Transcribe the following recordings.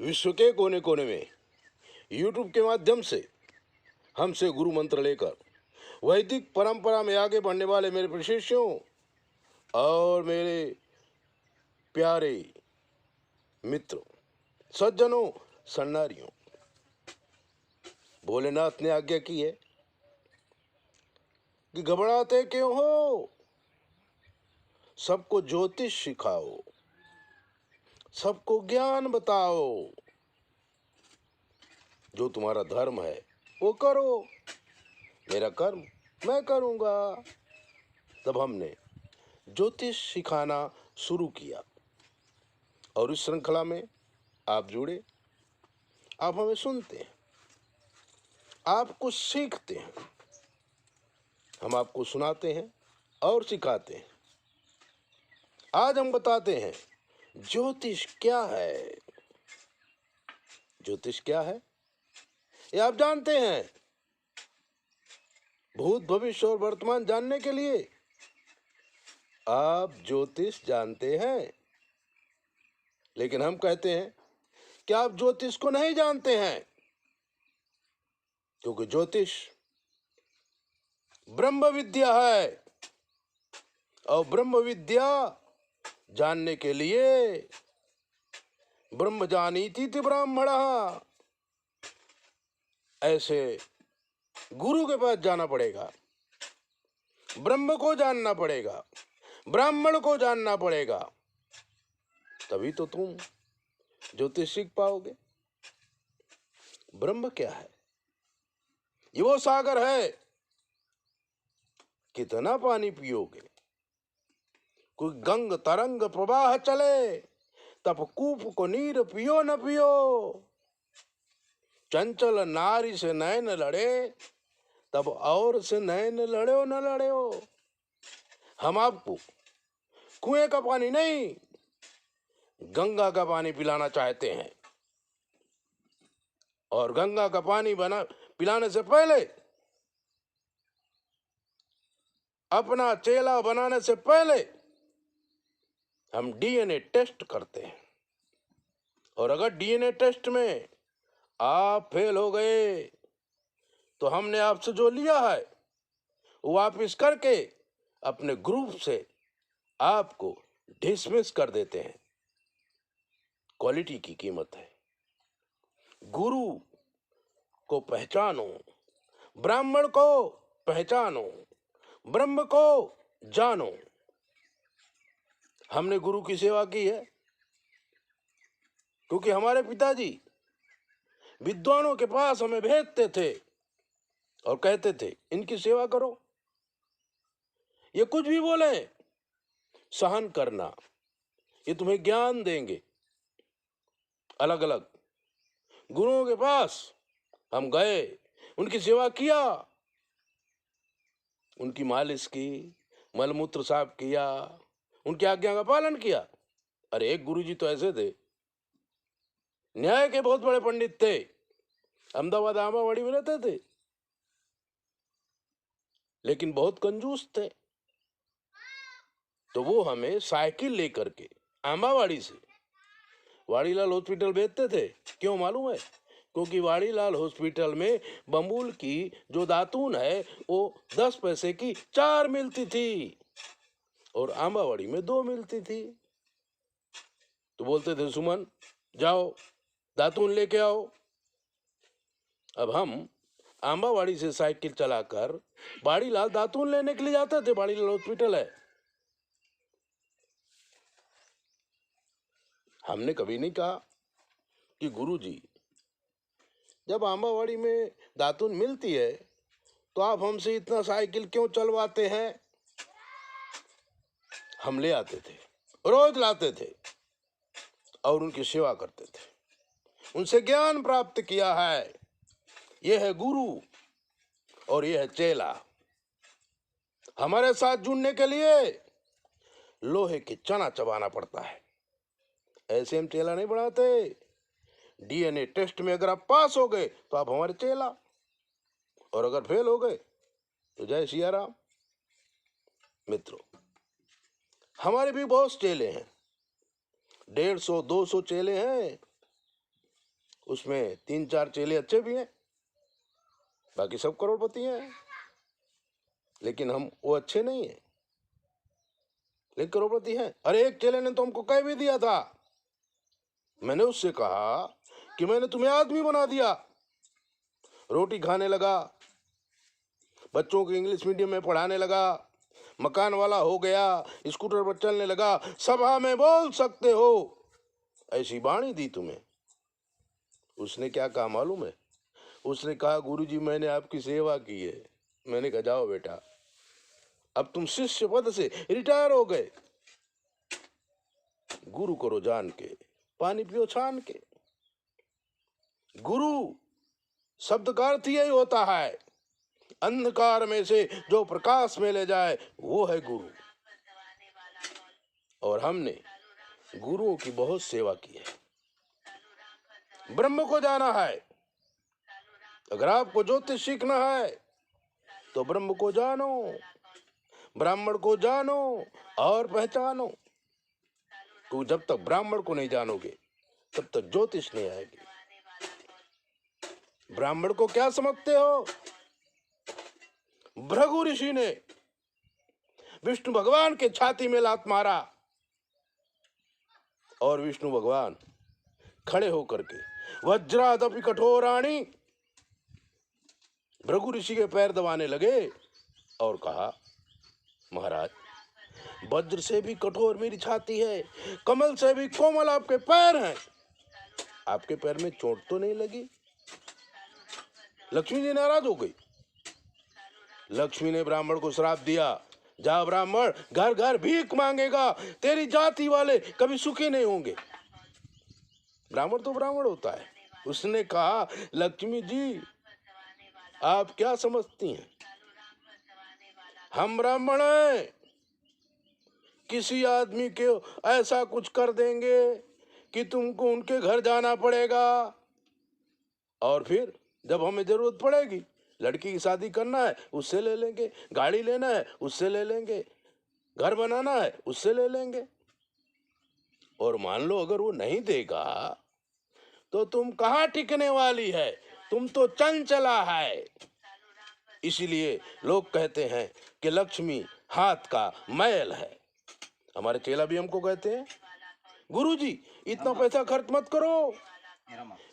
विश्व के कोने कोने में YouTube के माध्यम से हमसे गुरु मंत्र लेकर वैदिक परंपरा में आगे बढ़ने वाले मेरे प्रशिष्यों और मेरे प्यारे मित्रों, सज्जनों, सन्नारियों, भोलेनाथ ने आज्ञा की है कि घबराते क्यों हो, सबको ज्योतिष सिखाओ, सबको ज्ञान बताओ, जो तुम्हारा धर्म है वो करो, मेरा कर्म मैं करूंगा। तब हमने ज्योतिष सिखाना शुरू किया और इस श्रृंखला में आप जुड़े, आप हमें सुनते हैं, आप कुछ सीखते हैं, हम आपको सुनाते हैं और सिखाते हैं। आज हम बताते हैं ज्योतिष क्या है। ज्योतिष क्या है ये आप जानते हैं। भूत, भविष्य और वर्तमान जानने के लिए आप ज्योतिष जानते हैं, लेकिन हम कहते हैं कि आप ज्योतिष को नहीं जानते हैं, क्योंकि ज्योतिष ब्रह्म विद्या है और ब्रह्म विद्या जानने के लिए ब्रह्म जानीति ब्राह्मणः, ऐसे गुरु के पास जाना पड़ेगा, ब्रह्म को जानना पड़ेगा, ब्राह्मण को जानना पड़ेगा, तभी तो तुम ज्योतिष सीख पाओगे। ब्रह्म क्या है? ये वो सागर है, कितना पानी पियोगे? कोई गंग तरंग प्रवाह चले, तब कूप को नीर पियो न पियो। चंचल नारी से नैन लड़े, तब और से नैन लड़ो न लड़ो। हम आपको कुएं का पानी नहीं, गंगा का पानी पिलाना चाहते हैं, और गंगा का पानी पिलाने से पहले, अपना चेला बनाने से पहले हम डीएनए टेस्ट करते हैं, और अगर डीएनए टेस्ट में आप फेल हो गए तो हमने आपसे जो लिया है वो वापिस करके अपने ग्रुप से आपको डिसमिस कर देते हैं। क्वालिटी की कीमत है। गुरु को पहचानो, ब्राह्मण को पहचानो, ब्रह्म को जानो। हमने गुरु की सेवा की है क्योंकि हमारे पिताजी विद्वानों के पास हमें भेजते थे और कहते थे इनकी सेवा करो, ये कुछ भी बोले सहन करना, ये तुम्हें ज्ञान देंगे। अलग अलग गुरुओं के पास हम गए, उनकी सेवा किया, उनकी मालिश की, मलमूत्र साफ किया, उनकी आज्ञा का पालन किया। अरे एक गुरुजी तो ऐसे थे, न्याय के बहुत बड़े पंडित थे, अहमदाबाद आंबावाड़ी में रहते थे, लेकिन बहुत कंजूस थे। तो वो हमें साइकिल लेकर के आंबावाड़ी से वाड़ीलाल हॉस्पिटल भेजते थे। क्यों मालूम है? क्योंकि वाड़ीलाल हॉस्पिटल में बम्बुल की जो दातून है वो 10 पैसे की 4 मिलती थी और आंबावाड़ी में 2 मिलती थी। तो बोलते थे सुमन जाओ दातून लेके आओ। अब हम आंबावाड़ी से साइकिल चलाकर वाड़ीलाल दातून लेने के लिए जाते थे। वाड़ीलाल हॉस्पिटल है। हमने कभी नहीं कहा कि गुरुजी जब आंबावाड़ी में दातून मिलती है तो आप हमसे इतना साइकिल क्यों चलवाते हैं। हम ले आते थे, रोज लाते थे और उनकी सेवा करते थे, उनसे ज्ञान प्राप्त किया है। यह है गुरु और यह है चेला। हमारे साथ जुड़ने के लिए लोहे की चना चबाना पड़ता है, ऐसे हम चेला नहीं बनाते। डीएनए टेस्ट में अगर आप पास हो गए तो आप हमारे चेला, और अगर फेल हो गए तो जय सिया राम। मित्रों, हमारे भी बहुत चेले हैं, 150-200 चेले हैं। उसमें 3-4 चेले अच्छे भी हैं, बाकी सब करोड़पति हैं, लेकिन हम वो अच्छे नहीं हैं, लेकिन करोड़पति हैं। अरे एक चेले ने तो हमको कह भी दिया था, मैंने उससे कहा कि मैंने तुम्हें आदमी बना दिया। रोटी खाने लगा, बच्चों को इंग्लिश मीडियम में पढ़ाने लगा, मकान वाला हो गया, स्कूटर पर चलने लगा, सभा में बोल सकते हो, ऐसी वाणी दी तुम्हें। उसने क्या कहा मालूम है? उसने कहा गुरुजी मैंने आपकी सेवा की है। मैंने कहा जाओ बेटा, अब तुम शिष्य पद से रिटायर हो गए, गुरु करो जान के, पानी पियो छान के। गुरु शब्द का अर्थ यही होता है, अंधकार में से जो प्रकाश में ले जाए वो है गुरु। और हमने गुरुओं की बहुत सेवा की है। ब्रह्म को जाना है, अगर आपको ज्योतिष सीखना है तो ब्रह्म को जानो, ब्राह्मण को जानो और पहचानो। तो जब तक ब्राह्मण को नहीं जानोगे तब तक ज्योतिष नहीं आएगी। ब्राह्मण को क्या समझते हो? भृगु ऋषि ने विष्णु भगवान के छाती में लात मारा और विष्णु भगवान खड़े होकर के वज्रादपि कठोराणी भृगु ऋषि के पैर दबाने लगे और कहा महाराज वज्र से भी कठोर मेरी छाती है, कमल से भी कोमल आपके पैर हैं, आपके पैर में चोट तो नहीं लगी? लक्ष्मी जी नाराज हो गई। लक्ष्मी ने ब्राह्मण को श्राप दिया, जा ब्राह्मण घर घर भीख मांगेगा, तेरी जाति वाले कभी सुखी नहीं होंगे। ब्राह्मण तो ब्राह्मण होता है। उसने कहा लक्ष्मी जी आप क्या समझती हैं, हम ब्राह्मण हैं, किसी आदमी के ऐसा कुछ कर देंगे कि तुमको उनके घर जाना पड़ेगा, और फिर जब हमें जरूरत पड़ेगी, लड़की की शादी करना है उससे ले लेंगे, गाड़ी लेना है उससे ले लेंगे, घर बनाना है उससे ले लेंगे। और मान लो अगर वो नहीं देगा तो तुम कहाँ टिकने वाली है, तुम तो चंचला है। इसीलिए लोग कहते हैं कि लक्ष्मी हाथ का मैल है। हमारे चेला भी हमको कहते हैं गुरुजी इतना पैसा खर्च मत करो,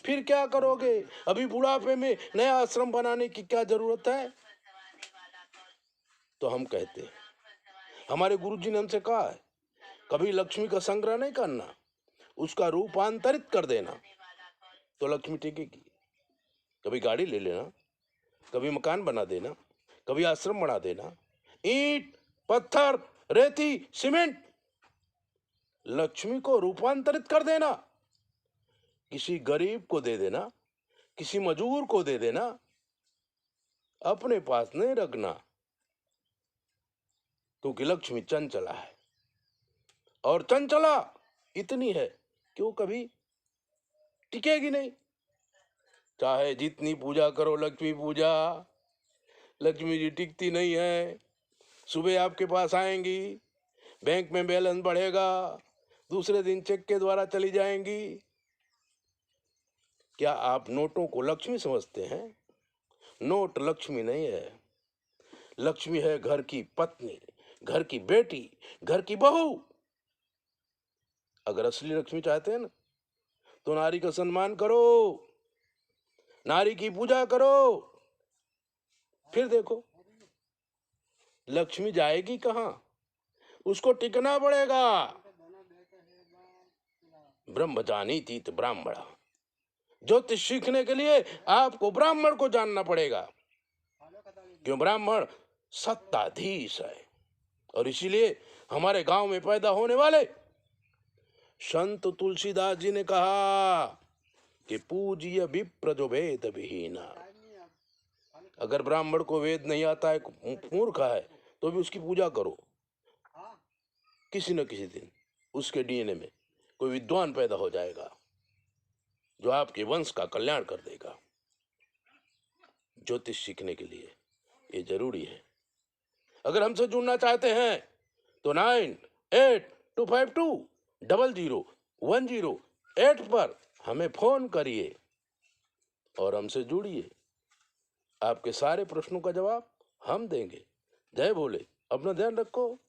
फिर क्या करोगे, अभी बुढ़ापे में नया आश्रम बनाने की क्या जरूरत है। तो हम कहते हैं हमारे गुरुजी ने हमसे कहा है कभी लक्ष्मी का संग्रह नहीं करना, उसका रूपांतरित कर देना तो लक्ष्मी टिकेगी। कभी गाड़ी ले लेना, कभी मकान बना देना, कभी आश्रम बना देना, ईंट पत्थर रेती सीमेंट, लक्ष्मी को रूपांतरित कर देना, किसी गरीब को दे देना, किसी मजदूर को दे देना, अपने पास नहीं रखना, क्योंकि लक्ष्मी चंचला है। और चंचला इतनी है कि वो कभी टिकेगी नहीं। चाहे जितनी पूजा करो लक्ष्मी पूजा, लक्ष्मी जी टिकती नहीं है। सुबह आपके पास आएंगी, बैंक में बैलेंस बढ़ेगा, दूसरे दिन चेक के द्वारा चली जाएंगी। क्या आप नोटों को लक्ष्मी समझते हैं? नोट लक्ष्मी नहीं है। लक्ष्मी है घर की पत्नी, घर की बेटी, घर की बहू। अगर असली लक्ष्मी चाहते हैं ना तो नारी का सम्मान करो, नारी की पूजा करो, फिर देखो लक्ष्मी जाएगी कहां, उसको टिकना पड़ेगा। ब्रह्मजानी तीत ब्राह्मण, ज्योतिष सीखने के लिए आपको ब्राह्मण को जानना पड़ेगा, क्यों ब्राह्मण सत्ताधीश है। और इसीलिए हमारे गांव में पैदा होने वाले संत तुलसीदास जी ने कहा कि पूज्य विप्र जो वेद विहीना। अगर ब्राह्मण को वेद नहीं आता है, मूर्ख है, तो भी उसकी पूजा करो, किसी न किसी दिन उसके डीएनए में कोई विद्वान पैदा हो जाएगा जो आपके वंश का कल्याण कर देगा। ज्योतिष सीखने के लिए ये जरूरी है। अगर हमसे जुड़ना चाहते हैं तो 9825200108 पर हमें फोन करिए। और हमसे जुड़िए। आपके सारे प्रश्नों का जवाब हम देंगे। जय भोले, अपना ध्यान रखो।